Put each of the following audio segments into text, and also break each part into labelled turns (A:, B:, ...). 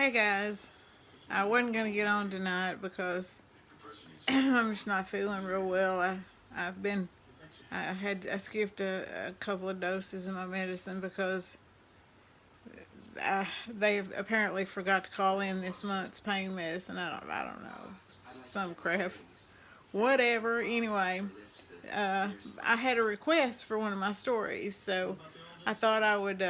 A: Hey guys, I wasn't gonna get on tonight because I'm just not feeling real well. I've been I skipped a couple of doses of my medicine because they apparently forgot to call in this month's pain medicine. I don't know, some crap, whatever. Anyway, I had a request for one of my stories, so I thought I would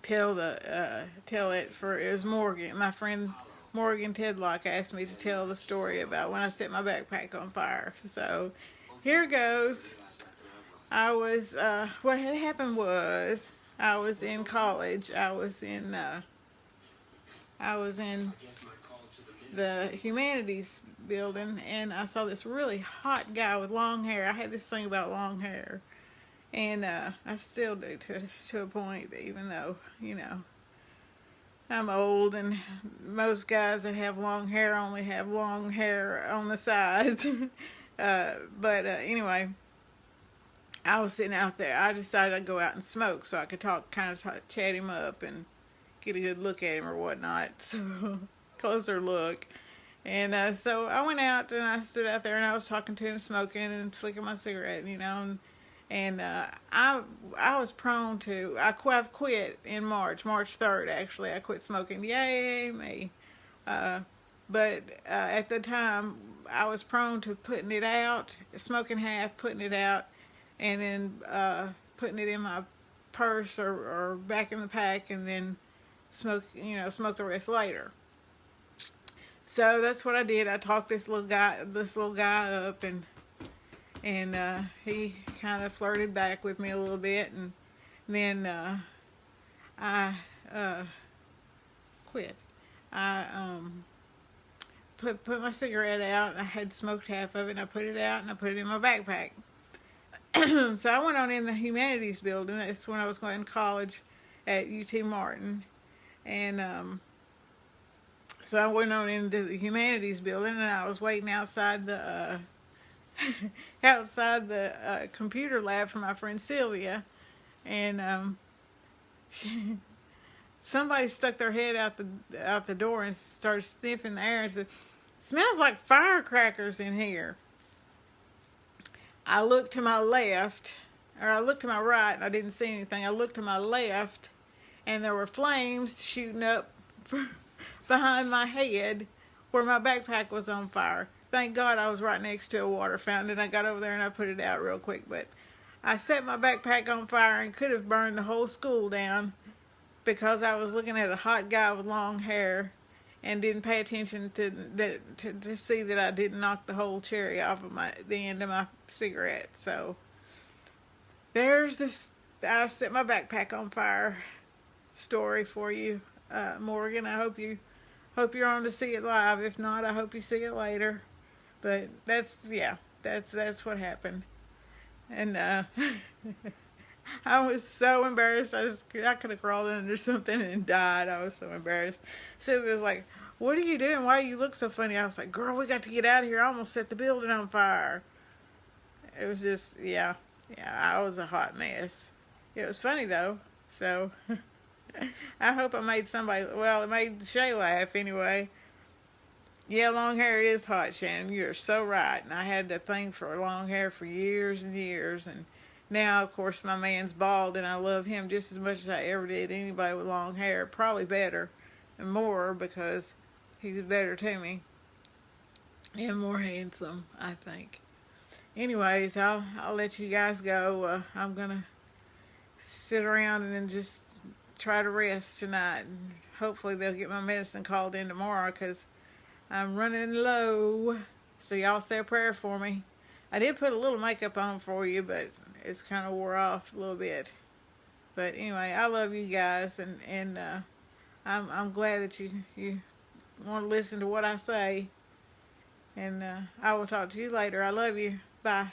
A: tell it for it was Morgan. My friend Morgan Tedlock asked me to tell the story about when I set my backpack on fire. So here goes. What had happened was I was in college. I was in the humanities building, and I saw this really hot guy with long hair. I had this thing about long hair, and I still do to a point, even though I'm old, and most guys that have long hair only have long hair on the sides. But anyway, I was sitting out there. I decided I'd go out and smoke so I could chat him up and get a good look at him or whatnot. So, closer look. And so I went out and I stood out there and I was talking to him, smoking and flicking my cigarette, I was prone to. I've quit in March 3rd. Actually, I quit smoking. Yay me! But at the time, I was prone to putting it out, smoking half, putting it out, and then putting it in my purse or back in the pack, and then smoke the rest later. So that's what I did. I talked this little guy up, and he kind of flirted back with me a little bit, and then I quit. I put my cigarette out. I had smoked half of it, and I put it out, and I put it in my backpack. So I went on in the humanities building. That's when I was going to college at UT Martin, and so I went on into the humanities building, and I was waiting outside the computer lab for my friend Sylvia, and somebody stuck their head out the door and started sniffing the air and said, "Smells like firecrackers in here." I looked to my left, or I looked to my right, and I didn't see anything. I looked to my left, and there were flames shooting up behind my head where my backpack was on fire. Thank God I was right next to a water fountain, and I got over there and I put it out real quick. But I set my backpack on fire and could have burned the whole school down because I was looking at a hot guy with long hair and didn't pay attention to see that I didn't knock the whole cherry off of the end of my cigarette. So there's this I set my backpack on fire story for you, Morgan. I hope you're on to see it live. If not, I hope you see it later. But that's what happened. And I was so embarrassed. I could have crawled under something and died. I was so embarrassed. Sylvia was like, "What are you doing? Why do you look so funny?" I was like, "Girl, we got to get out of here. I almost set the building on fire." It was just, yeah, I was a hot mess. It was funny though. So I hope I made it made Shay laugh anyway. Yeah, long hair is hot, Shannon. You're so right. And I had the thing for long hair for years and years. And now, of course, my man's bald, and I love him just as much as I ever did anybody with long hair. Probably better and more because he's better to me and more handsome, I think. Anyways, I'll let you guys go. I'm gonna sit around and then just try to rest tonight. And hopefully they'll get my medicine called in tomorrow because I'm running low. So y'all say a prayer for me. I did put a little makeup on for you, but it's kind of wore off a little bit. But anyway, I love you guys, and I'm glad that you want to listen to what I say. And I will talk to you later. I love you. Bye.